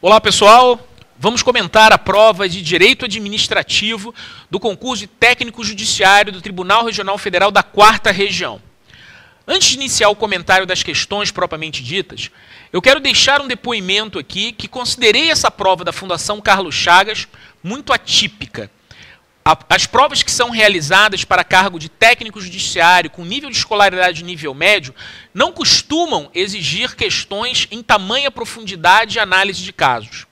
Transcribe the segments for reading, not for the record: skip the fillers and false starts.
Olá pessoal, vamos comentar a prova de Direito Administrativo do concurso de Técnico Judiciário do Tribunal Regional Federal da 4ª Região. Antes de iniciar o comentário das questões propriamente ditas, eu quero deixar um depoimento aqui que considerei essa prova da Fundação Carlos Chagas muito atípica. As provas que são realizadas para cargo de técnico judiciário com nível de escolaridade de nível médio não costumam exigir questões em tamanha profundidade e análise de casos.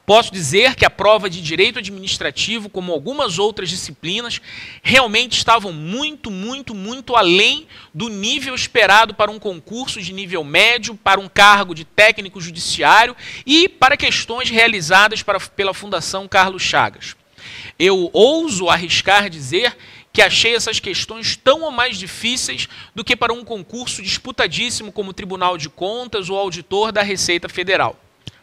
Posso dizer que a prova de Direito Administrativo, como algumas outras disciplinas, realmente estavam muito além do nível esperado para um concurso de nível médio, para um cargo de técnico judiciário e para questões realizadas pela Fundação Carlos Chagas. Eu ouso arriscar dizer que achei essas questões tão ou mais difíceis do que para um concurso disputadíssimo como Tribunal de Contas ou auditor da Receita Federal.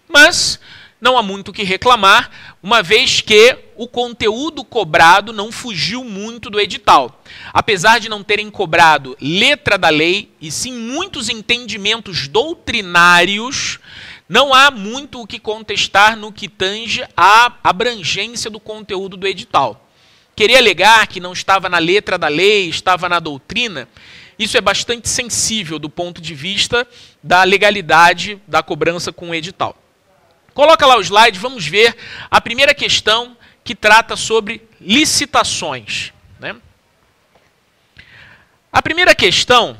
Mas não há muito o que reclamar, uma vez que o conteúdo cobrado não fugiu muito do edital. Apesar de não terem cobrado letra da lei, e sim muitos entendimentos doutrinários, não há muito o que contestar no que tange à abrangência do conteúdo do edital. Querer alegar que não estava na letra da lei, estava na doutrina, isso é bastante sensível do ponto de vista da legalidade da cobrança com o edital. Coloca lá o slide, vamos ver a primeira questão que trata sobre licitações, né? A primeira questão,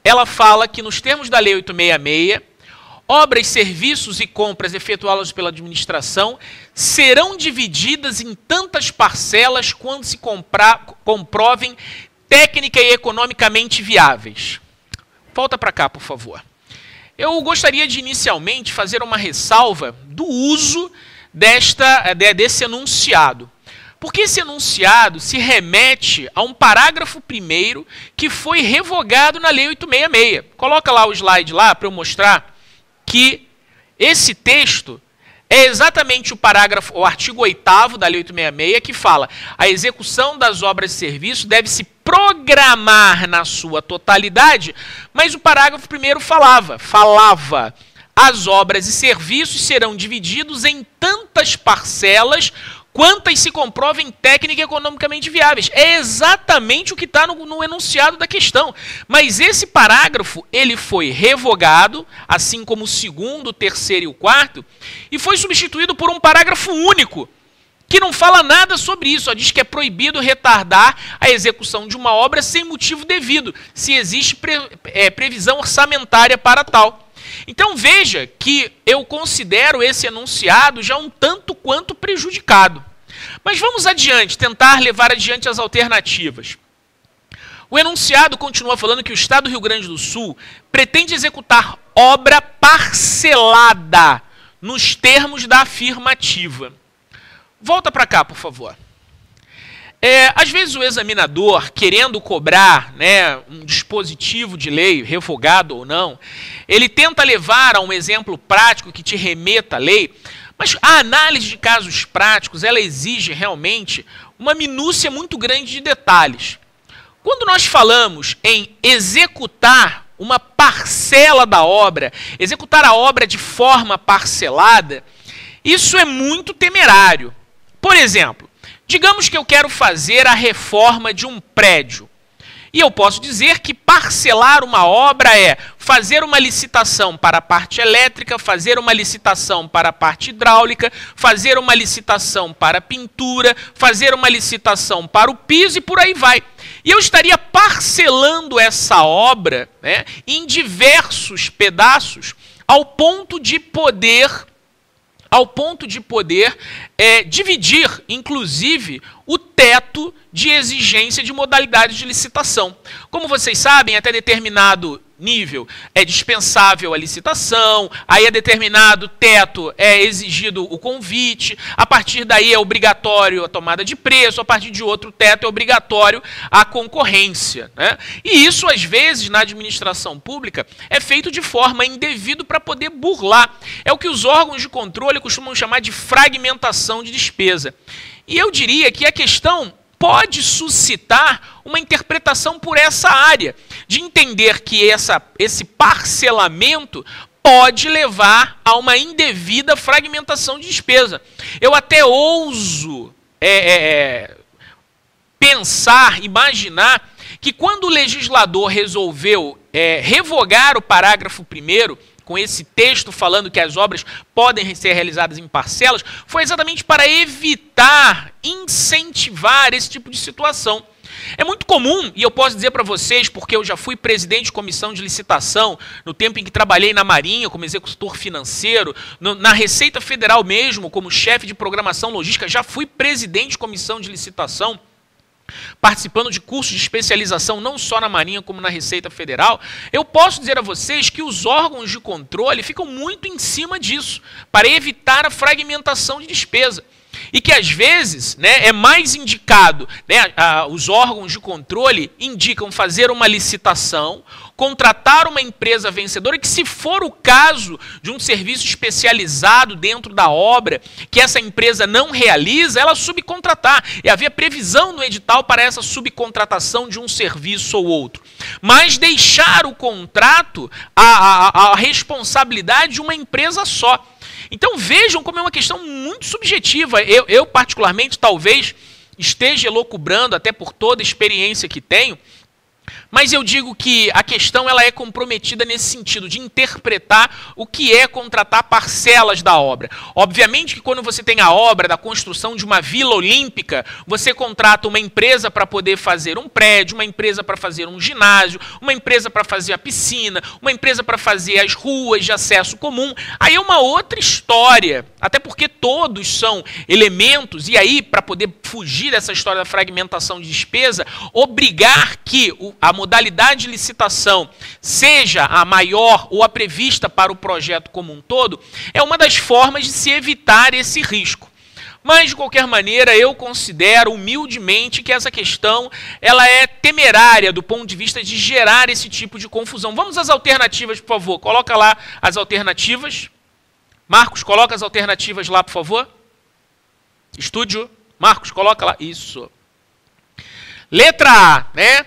ela fala que nos termos da Lei 866, obras, serviços e compras efetuadas pela administração serão divididas em tantas parcelas quanto se comprovem técnica e economicamente viáveis. Volta para cá, por favor. Eu gostaria de inicialmente fazer uma ressalva do uso desse enunciado. Porque esse enunciado se remete a um parágrafo primeiro que foi revogado na Lei 866. Coloca lá o slide lá para eu mostrar que esse texto é exatamente o artigo 8º da Lei 866 que fala: a execução das obras e serviços deve se programar na sua totalidade, mas o parágrafo primeiro falava, as obras e serviços serão divididos em tantas parcelas quantas se comprovem técnica e economicamente viáveis. É exatamente o que está no enunciado da questão. Mas esse parágrafo ele foi revogado, assim como o 2º, o 3º e o 4º, e foi substituído por um parágrafo único, que não fala nada sobre isso, só diz que é proibido retardar a execução de uma obra sem motivo devido, se existe previsão orçamentária para tal. Então veja que eu considero esse enunciado já um tanto quanto prejudicado. Mas vamos adiante, tentar levar adiante as alternativas. O enunciado continua falando que o Estado do Rio Grande do Sul pretende executar obra parcelada nos termos da afirmativa. Volta para cá, por favor. Às vezes o examinador, querendo cobrar, né, um dispositivo de lei, revogado ou não, ele tenta levar a um exemplo prático que te remeta à lei, mas a análise de casos práticos, ela exige realmente uma minúcia muito grande de detalhes. Quando nós falamos em executar uma parcela da obra, executar a obra de forma parcelada, isso é muito temerário. Por exemplo, digamos que eu quero fazer a reforma de um prédio. E eu posso dizer que parcelar uma obra é fazer uma licitação para a parte elétrica, fazer uma licitação para a parte hidráulica, fazer uma licitação para a pintura, fazer uma licitação para o piso e por aí vai. E eu estaria parcelando essa obra, né, em diversos pedaços ao ponto de poder dividir, inclusive, o teto de exigência de modalidades de licitação. Como vocês sabem, até determinado nível é dispensável a licitação, aí a determinado teto é exigido o convite, a partir daí é obrigatório a tomada de preço, a partir de outro teto é obrigatório a concorrência, né? E isso, às vezes, na administração pública, é feito de forma indevida para poder burlar. É o que os órgãos de controle costumam chamar de fragmentação de despesa. E eu diria que a questão pode suscitar uma interpretação por essa área, de entender que esse parcelamento pode levar a uma indevida fragmentação de despesa. Eu até ouso pensar, imaginar, que quando o legislador resolveu revogar o parágrafo 1º, com esse texto falando que as obras podem ser realizadas em parcelas, foi exatamente para evitar, incentivar esse tipo de situação. É muito comum, e eu posso dizer para vocês, porque eu já fui presidente de comissão de licitação, no tempo em que trabalhei na Marinha como executor financeiro, na Receita Federal mesmo, como chefe de programação logística, já fui presidente de comissão de licitação, participando de cursos de especialização não só na Marinha como na Receita Federal. Eu posso dizer a vocês que os órgãos de controle ficam muito em cima disso, para evitar a fragmentação de despesa. E que às vezes, né, é mais indicado, né, os órgãos de controle indicam fazer uma licitação, contratar uma empresa vencedora, que se for o caso de um serviço especializado dentro da obra, que essa empresa não realiza, ela subcontratar. E havia previsão no edital para essa subcontratação de um serviço ou outro. Mas deixar o contrato, a responsabilidade de uma empresa só. Então vejam como é uma questão muito subjetiva. Eu particularmente, talvez esteja elucubrando, até por toda a experiência que tenho, mas eu digo que a questão ela é comprometida nesse sentido, de interpretar o que é contratar parcelas da obra. Obviamente que quando você tem a obra da construção de uma Vila Olímpica, você contrata uma empresa para poder fazer um prédio, uma empresa para fazer um ginásio, uma empresa para fazer a piscina, uma empresa para fazer as ruas de acesso comum. Aí é uma outra história, até porque todos são elementos, e aí para poder fugir dessa história da fragmentação de despesa, obrigar que a modalidade de licitação seja a maior ou a prevista para o projeto como um todo, é uma das formas de se evitar esse risco. Mas, de qualquer maneira, eu considero humildemente que essa questão ela é temerária do ponto de vista de gerar esse tipo de confusão. Vamos às alternativas, por favor. Coloca lá as alternativas. Marcos, coloca as alternativas lá, por favor. Estúdio. Marcos, coloca lá. Isso. Letra A, né?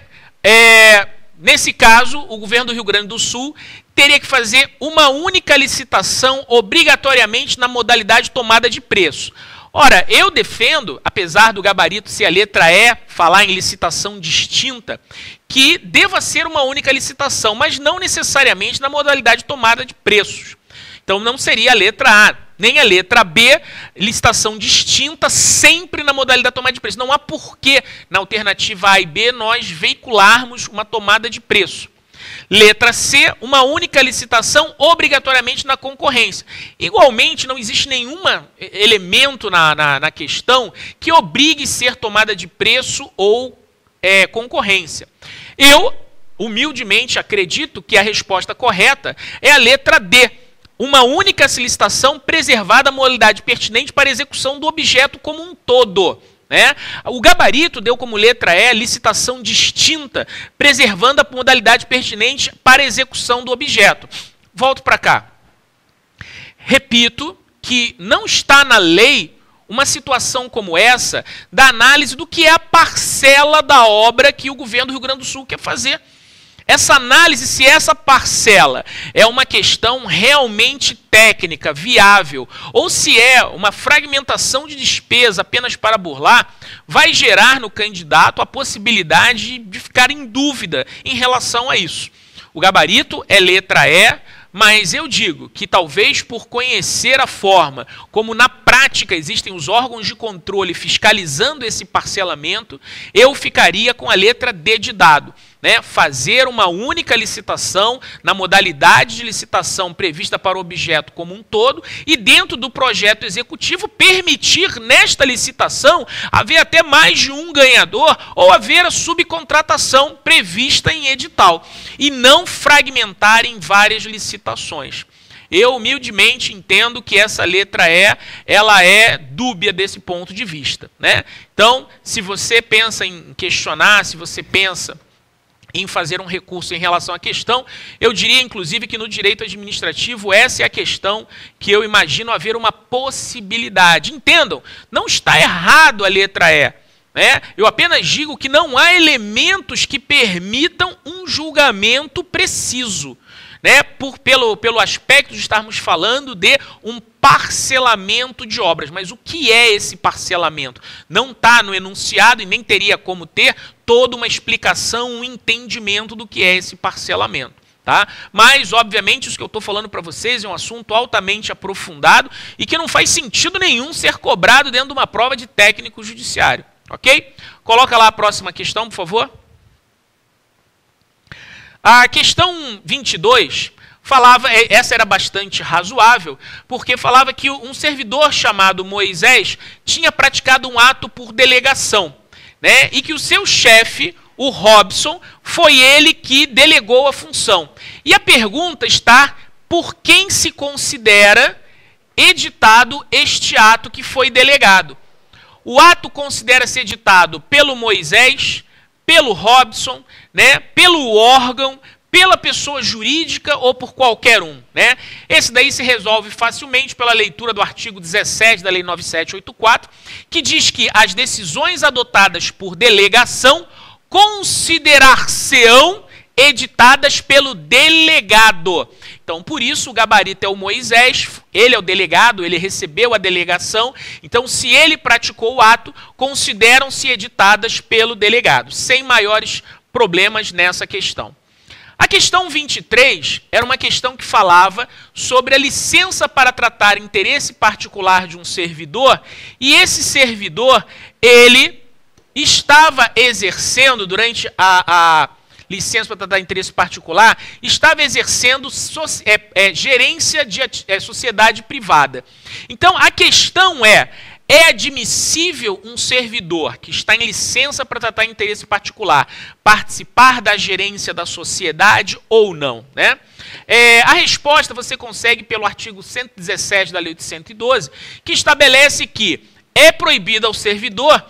Nesse caso, o governo do Rio Grande do Sul teria que fazer uma única licitação obrigatoriamente na modalidade tomada de preço. Ora, eu defendo, apesar do gabarito ser a letra E, falar em licitação distinta, que deva ser uma única licitação, mas não necessariamente na modalidade tomada de preços. Então não seria a letra A, nem a letra B, licitação distinta, sempre na modalidade tomada de preço. Não há porquê, na alternativa A e B, nós veicularmos uma tomada de preço. Letra C, uma única licitação obrigatoriamente na concorrência. Igualmente, não existe nenhum elemento na questão que obrigue ser tomada de preço ou concorrência. Eu, humildemente, acredito que a resposta correta é a letra D. Uma única licitação preservada a modalidade pertinente para execução do objeto como um todo. Né? O gabarito deu como letra E licitação distinta, preservando a modalidade pertinente para execução do objeto. Volto para cá. Repito que não está na lei uma situação como essa da análise do que é a parcela da obra que o governo do Rio Grande do Sul quer fazer. Essa análise, se essa parcela é uma questão realmente técnica, viável, ou se é uma fragmentação de despesa apenas para burlar, vai gerar no candidato a possibilidade de ficar em dúvida em relação a isso. O gabarito é letra E, mas eu digo que talvez por conhecer a forma como na prática existem os órgãos de controle fiscalizando esse parcelamento, eu ficaria com a letra D de dado. Né, fazer uma única licitação na modalidade de licitação prevista para o objeto como um todo e dentro do projeto executivo permitir nesta licitação haver até mais de um ganhador ou haver a subcontratação prevista em edital e não fragmentar em várias licitações. Eu humildemente entendo que essa letra E, ela é dúbia desse ponto de vista. Né? Então, se você pensa em questionar, se você pensa em fazer um recurso em relação à questão, eu diria, inclusive, que no direito administrativo essa é a questão que eu imagino haver uma possibilidade. Entendam, não está errado a letra E. né? Eu apenas digo que não há elementos que permitam um julgamento preciso, né? Pelo aspecto de estarmos falando de um parcelamento de obras. Mas o que é esse parcelamento? Não está no enunciado e nem teria como ter toda uma explicação, um entendimento do que é esse parcelamento. Tá? Mas, obviamente, isso que eu estou falando para vocês é um assunto altamente aprofundado e que não faz sentido nenhum ser cobrado dentro de uma prova de técnico judiciário. Ok? Coloca lá a próxima questão, por favor. A questão 22 falava, essa era bastante razoável, porque falava que um servidor chamado Moisés tinha praticado um ato por delegação, né? E que o seu chefe, o Robson, foi ele que delegou a função. E a pergunta está: por quem se considera editado este ato que foi delegado? O ato considera-se editado pelo Moisés, pelo Robson, né, pelo órgão, pela pessoa jurídica ou por qualquer um, né? Esse daí se resolve facilmente pela leitura do artigo 17 da Lei 9784, que diz que as decisões adotadas por delegação considerar-se-ão editadas pelo delegado. Então, por isso, o gabarito é o Moisés, ele é o delegado, ele recebeu a delegação. Então, se ele praticou o ato, consideram-se editadas pelo delegado, sem maiores problemas nessa questão. A questão 23 era uma questão que falava sobre a licença para tratar interesse particular de um servidor, e esse servidor, ele estava exercendo, durante a licença para tratar interesse particular, estava exercendo gerência de sociedade privada. Então, a questão é admissível um servidor que está em licença para tratar interesse particular participar da gerência da sociedade ou não, né? A resposta você consegue pelo artigo 117 da Lei 812, que estabelece que é proibido ao servidor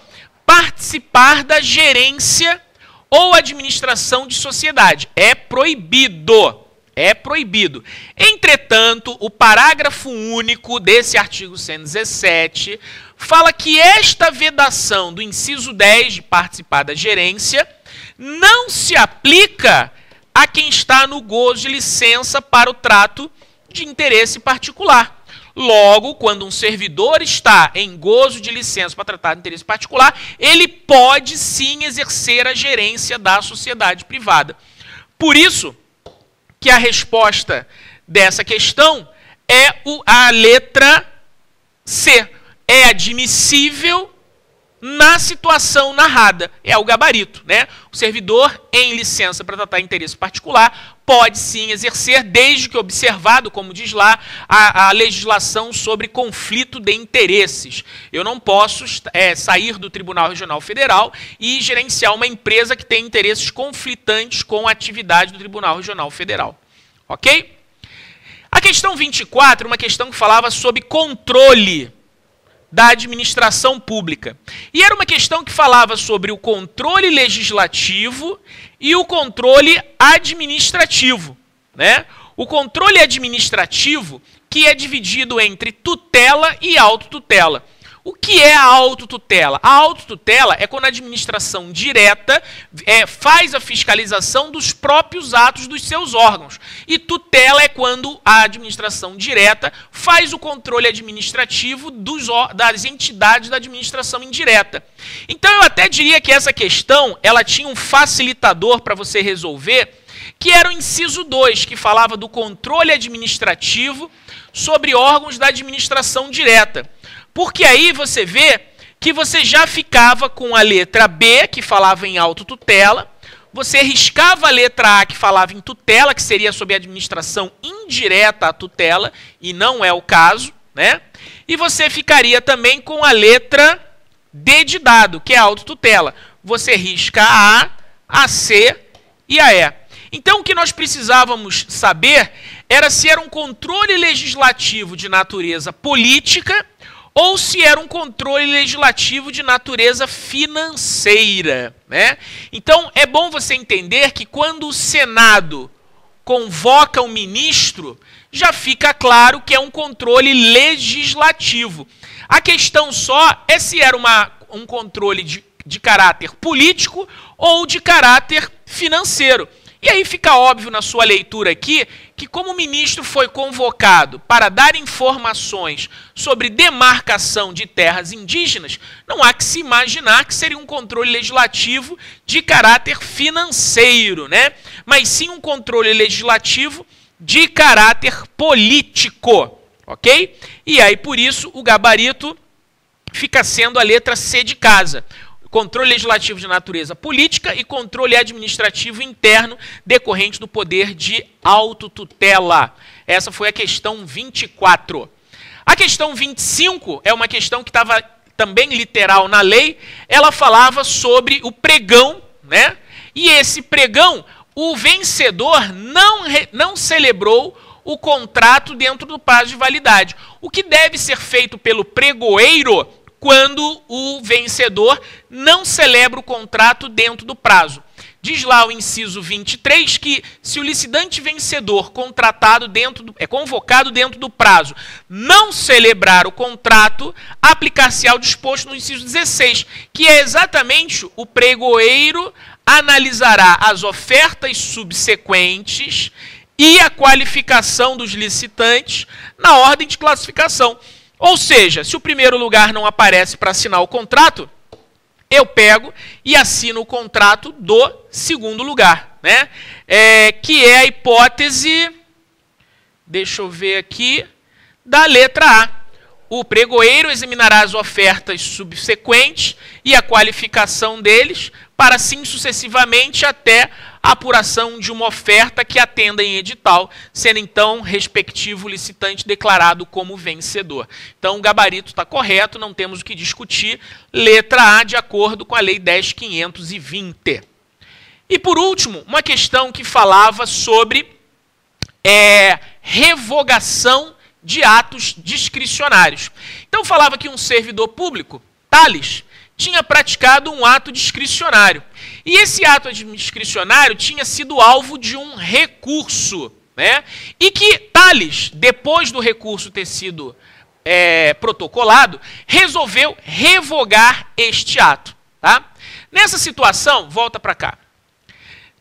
participar da gerência ou administração de sociedade. É proibido. É proibido. Entretanto, o parágrafo único desse artigo 117 fala que esta vedação do inciso 10 de participar da gerência não se aplica a quem está no gozo de licença para o trato de interesse particular. Logo, quando um servidor está em gozo de licença para tratar de interesse particular, ele pode sim exercer a gerência da sociedade privada. Por isso que a resposta dessa questão é a letra C. É admissível na situação narrada. É o gabarito, né? O servidor em licença para tratar de interesse particular pode sim exercer, desde que observado, como diz lá, a legislação sobre conflito de interesses. Eu não posso sair do Tribunal Regional Federal e gerenciar uma empresa que tem interesses conflitantes com a atividade do Tribunal Regional Federal. Ok? A questão 24, uma questão que falava sobre controle da administração pública. E era uma questão que falava sobre o controle legislativo e o controle administrativo, né? O controle administrativo, que é dividido entre tutela e autotutela. O que é a autotutela? A autotutela é quando a administração direta faz a fiscalização dos próprios atos dos seus órgãos. E tutela é quando a administração direta faz o controle administrativo das entidades da administração indireta. Então eu até diria que essa questão ela tinha um facilitador para você resolver, que era o inciso 2, que falava do controle administrativo sobre órgãos da administração direta. Porque aí você vê que você já ficava com a letra B, que falava em autotutela, você riscava a letra A, que falava em tutela, que seria sob a administração indireta à tutela, e não é o caso, né? E você ficaria também com a letra D de dado, que é a autotutela. Você risca a A, a C e a E. Então, o que nós precisávamos saber era se era um controle legislativo de natureza política ou se era um controle legislativo de natureza financeira, né? Então, é bom você entender que quando o Senado convoca um ministro, já fica claro que é um controle legislativo. A questão só é se era um controle de caráter político ou de caráter financeiro. E aí fica óbvio na sua leitura aqui que, como o ministro foi convocado para dar informações sobre demarcação de terras indígenas, não há que se imaginar que seria um controle legislativo de caráter financeiro, né? Mas sim um controle legislativo de caráter político, ok? E aí, por isso, o gabarito fica sendo a letra C de casa. Controle legislativo de natureza política e controle administrativo interno decorrente do poder de autotutela. Essa foi a questão 24. A questão 25 é uma questão que estava também literal na lei. Ela falava sobre o pregão, né? E esse pregão, o vencedor não celebrou o contrato dentro do prazo de validade. O que deve ser feito pelo pregoeiro quando o vencedor não celebra o contrato dentro do prazo? Diz lá o inciso 23 que se o licitante vencedor convocado dentro do prazo não celebrar o contrato, aplicar-se-á o disposto no inciso 16, que é exatamente o pregoeiro analisará as ofertas subsequentes e a qualificação dos licitantes na ordem de classificação. Ou seja, se o primeiro lugar não aparece para assinar o contrato, eu pego e assino o contrato do segundo lugar, né? Que é a hipótese, deixa eu ver aqui, da letra A. O pregoeiro examinará as ofertas subsequentes e a qualificação deles, para assim sucessivamente até a apuração de uma oferta que atenda em edital, sendo então respectivo licitante declarado como vencedor. Então o gabarito está correto, não temos o que discutir. Letra A, de acordo com a Lei 10.520. E por último, uma questão que falava sobre revogação de atos discricionários. Então falava que um servidor público, Tales, tinha praticado um ato discricionário. E esse ato discricionário tinha sido alvo de um recurso, né? E que Tales, depois do recurso ter sido protocolado, resolveu revogar este ato. Tá? Nessa situação, volta para cá.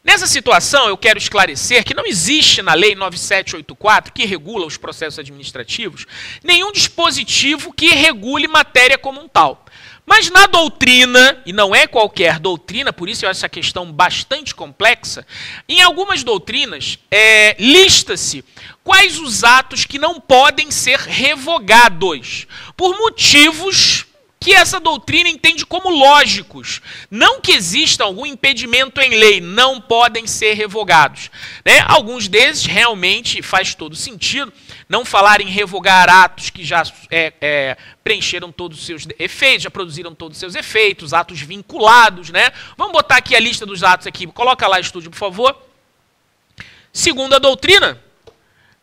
Nessa situação, eu quero esclarecer que não existe na Lei 9784, que regula os processos administrativos, nenhum dispositivo que regule matéria como um tal. Mas na doutrina, e não é qualquer doutrina, por isso eu acho essa questão bastante complexa, em algumas doutrinas lista-se quais os atos que não podem ser revogados, por motivos que essa doutrina entende como lógicos. Não que exista algum impedimento em lei, não podem ser revogados, né? Alguns desses realmente faz todo sentido. Não falar em revogar atos que já preencheram todos os seus efeitos, já produziram todos os seus efeitos, atos vinculados, né? Vamos botar aqui a lista dos atos aqui. Coloca lá, estúdio, por favor. Segundo a doutrina,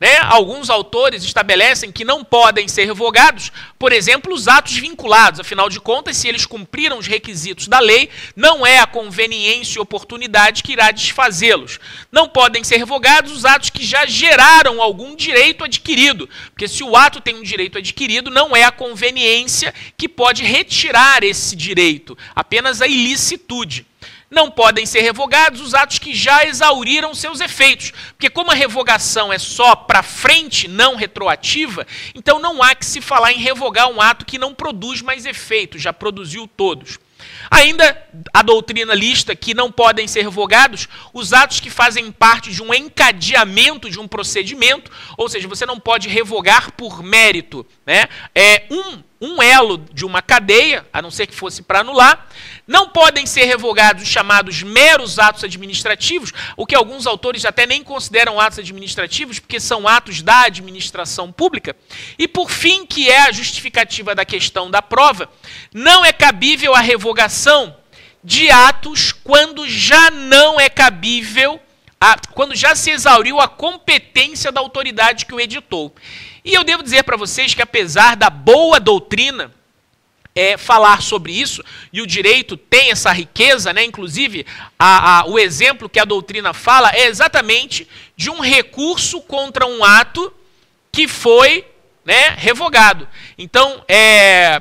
né, alguns autores estabelecem que não podem ser revogados, por exemplo, os atos vinculados. Afinal de contas, se eles cumpriram os requisitos da lei, não é a conveniência e oportunidade que irá desfazê-los. Não podem ser revogados os atos que já geraram algum direito adquirido, porque se o ato tem um direito adquirido, não é a conveniência que pode retirar esse direito, apenas a ilicitude. Não podem ser revogados os atos que já exauriram seus efeitos, porque como a revogação é só para frente, não retroativa, então não há que se falar em revogar um ato que não produz mais efeitos, já produziu todos. Ainda a doutrina lista que não podem ser revogados os atos que fazem parte de um encadeamento de um procedimento, ou seja, você não pode revogar por mérito, né? Um elo de uma cadeia, a não ser que fosse para anular. Não podem ser revogados os chamados meros atos administrativos, o que alguns autores até nem consideram atos administrativos, porque são atos da administração pública. E por fim, que é a justificativa da questão da prova, não é cabível a revogação de atos quando já não é cabível, quando já se exauriu a competência da autoridade que o editou. E eu devo dizer para vocês que, apesar da boa doutrina falar sobre isso, e o direito tem essa riqueza, né? Inclusive o exemplo que a doutrina fala é exatamente de um recurso contra um ato que foi, né, revogado. Então,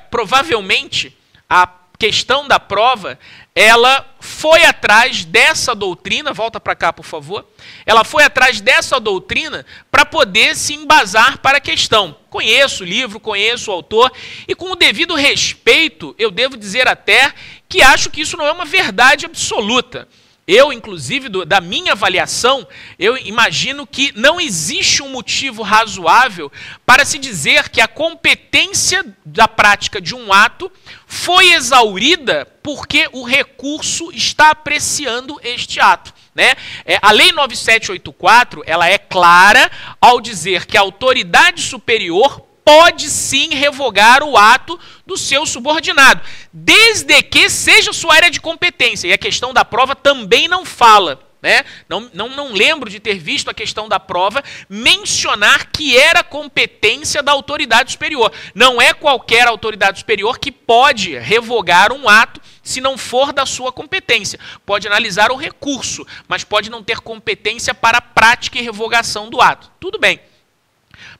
provavelmente, a questão da prova, ela foi atrás dessa doutrina, volta para cá, por favor, ela foi atrás dessa doutrina para poder se embasar para a questão. Conheço o livro, conheço o autor, e com o devido respeito, eu devo dizer até que acho que isso não é uma verdade absoluta. Eu, inclusive, da minha avaliação, eu imagino que não existe um motivo razoável para se dizer que a competência da prática de um ato foi exaurida porque o recurso está apreciando este ato. Né? A Lei 9784, ela é clara ao dizer que a autoridade superior pode sim revogar o ato do seu subordinado, desde que seja sua área de competência. E a questão da prova também não fala. Né? Não lembro de ter visto a questão da prova mencionar que era competência da autoridade superior. Não é qualquer autoridade superior que pode revogar um ato se não for da sua competência. Pode analisar o recurso, mas pode não ter competência para a prática e revogação do ato. Tudo bem.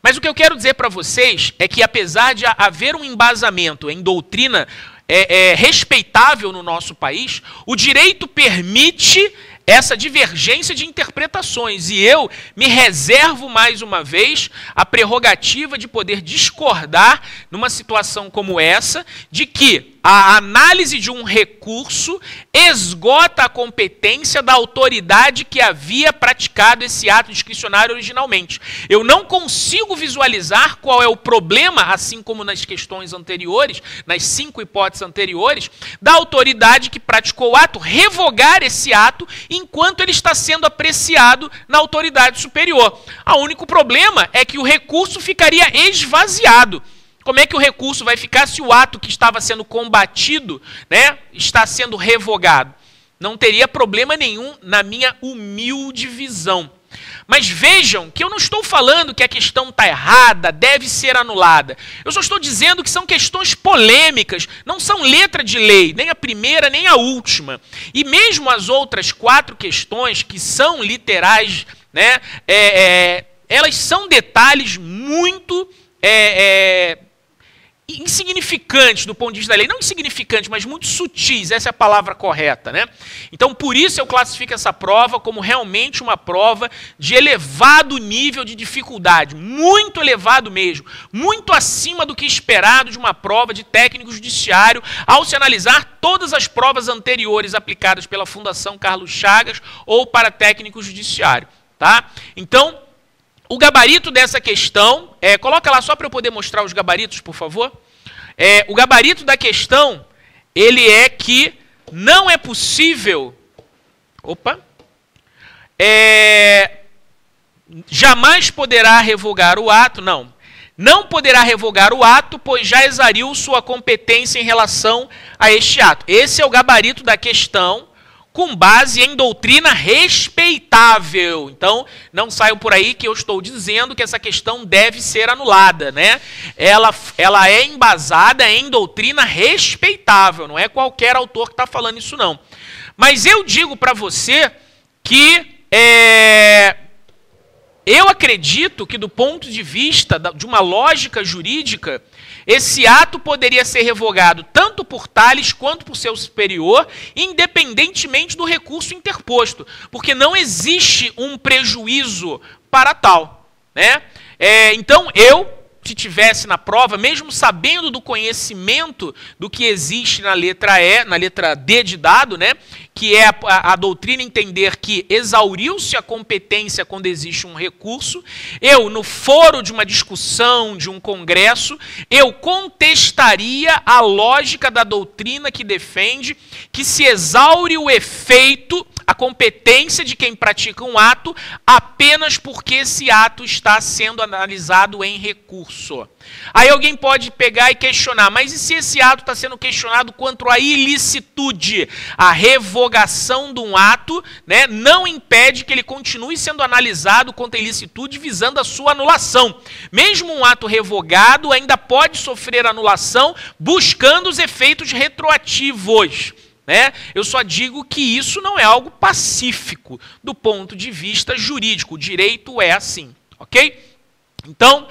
Mas o que eu quero dizer para vocês é que, apesar de haver um embasamento em doutrina respeitável no nosso país, o direito permite essa divergência de interpretações. E eu me reservo, mais uma vez, a prerrogativa de poder discordar numa situação como essa, de que a análise de um recurso esgota a competência da autoridade que havia praticado esse ato discricionário originalmente. Eu não consigo visualizar qual é o problema, assim como nas questões anteriores, nas 5 hipóteses anteriores, da autoridade que praticou o ato revogar esse ato enquanto ele está sendo apreciado na autoridade superior. O único problema é que o recurso ficaria esvaziado. Como é que o recurso vai ficar se o ato que estava sendo combatido, né, está sendo revogado? Não teria problema nenhum na minha humilde visão. Mas vejam que eu não estou falando que a questão está errada, deve ser anulada. Eu só estou dizendo que são questões polêmicas, não são letra de lei, nem a primeira nem a última. E mesmo as outras 4 questões que são literais, né, elas são detalhes muito insignificantes do ponto de vista da lei. Não insignificantes, mas muito sutis, essa é a palavra correta. Né? Então, por isso eu classifico essa prova como realmente uma prova de elevado nível de dificuldade, muito elevado mesmo, muito acima do que esperado de uma prova de técnico judiciário, ao se analisar todas as provas anteriores aplicadas pela Fundação Carlos Chagas ou para técnico judiciário. Tá? Então, o gabarito dessa questão, coloca lá só para eu poder mostrar os gabaritos, por favor. O gabarito da questão, ele é que não é possível, jamais poderá revogar o ato, não poderá revogar o ato, pois já exauriu sua competência em relação a este ato. Esse é o gabarito da questão, com base em doutrina respeitável. Então, não saiam por aí que eu estou dizendo que essa questão deve ser anulada, né? Ela é embasada em doutrina respeitável, não é qualquer autor que está falando isso, não. Mas eu digo para você que eu acredito que, do ponto de vista de uma lógica jurídica, esse ato poderia ser revogado tanto por Tales quanto por seu superior, independentemente do recurso interposto, porque não existe um prejuízo para tal. Né? Então, se tivesse na prova, mesmo sabendo do conhecimento do que existe na letra D de dado, né, que é a doutrina entender que exauriu-se a competência quando existe um recurso, eu, no foro de uma discussão, de um congresso, eu contestaria a lógica da doutrina que defende que se exaure o efeito, a competência de quem pratica um ato apenas porque esse ato está sendo analisado em recurso. Aí alguém pode pegar e questionar, mas e se esse ato está sendo questionado quanto à ilicitude? A revogação de um ato, né, não impede que ele continue sendo analisado quanto à ilicitude visando a sua anulação. Mesmo um ato revogado ainda pode sofrer anulação buscando os efeitos retroativos. Né? Eu só digo que isso não é algo pacífico do ponto de vista jurídico. O direito é assim, ok? Então,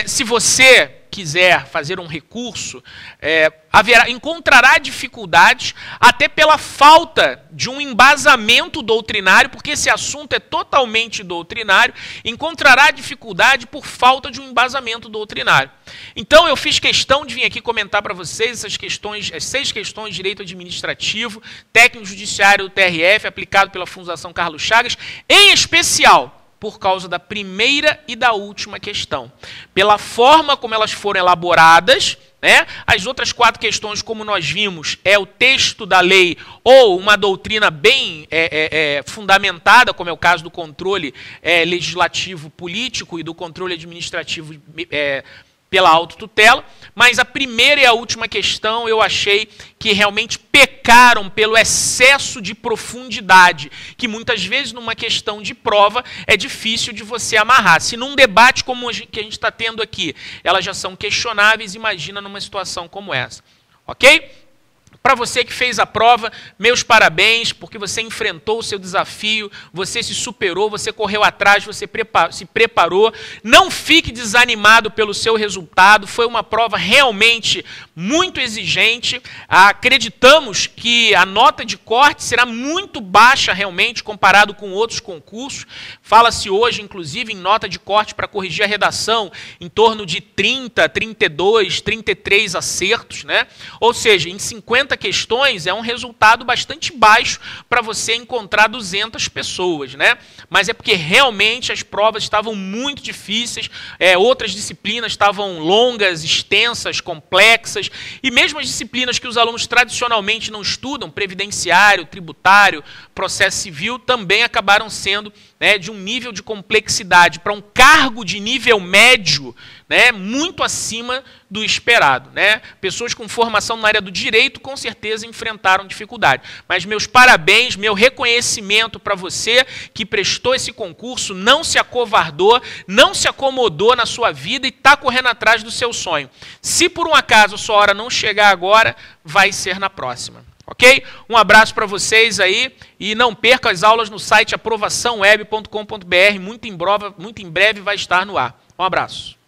se você quiser fazer um recurso, encontrará dificuldades até pela falta de um embasamento doutrinário, porque esse assunto é totalmente doutrinário, encontrará dificuldade por falta de um embasamento doutrinário. Então eu fiz questão de vir aqui comentar para vocês essas questões, as 6 questões de direito administrativo, técnico judiciário do TRF, aplicado pela Fundação Carlos Chagas, em especial por causa da primeira e da última questão. Pela forma como elas foram elaboradas, né? As outras 4 questões, como nós vimos, é o texto da lei ou uma doutrina bem fundamentada, como é o caso do controle legislativo político e do controle administrativo pela autotutela, mas a primeira e a última questão eu achei que realmente pecaram pelo excesso de profundidade, que muitas vezes numa questão de prova é difícil de você amarrar. Se num debate como o que a gente está tendo aqui, elas já são questionáveis, imagina numa situação como essa. Ok? Para você que fez a prova, meus parabéns, porque você enfrentou o seu desafio, você se superou, você correu atrás, você se preparou. Não fique desanimado pelo seu resultado, foi uma prova realmente muito exigente. Acreditamos que a nota de corte será muito baixa realmente, comparado com outros concursos. Fala-se hoje, inclusive, em nota de corte para corrigir a redação, em torno de 30, 32, 33 acertos, né? Ou seja, em 50 questões é um resultado bastante baixo para você encontrar 200 pessoas, né? Mas é porque realmente as provas estavam muito difíceis, outras disciplinas estavam longas, extensas, complexas, e mesmo as disciplinas que os alunos tradicionalmente não estudam, previdenciário, tributário, processo civil, também acabaram sendo, né, de um nível de complexidade para um cargo de nível médio, né, muito acima do esperado, né? Pessoas com formação na área do direito com certeza enfrentaram dificuldade. Mas meus parabéns, meu reconhecimento para você que prestou esse concurso, não se acovardou, não se acomodou na sua vida e está correndo atrás do seu sonho. Se por um acaso a sua hora não chegar agora, vai ser na próxima. Ok? Um abraço para vocês aí e não perca as aulas no site aprovaçãoweb.com.br, muito em breve vai estar no ar. Um abraço.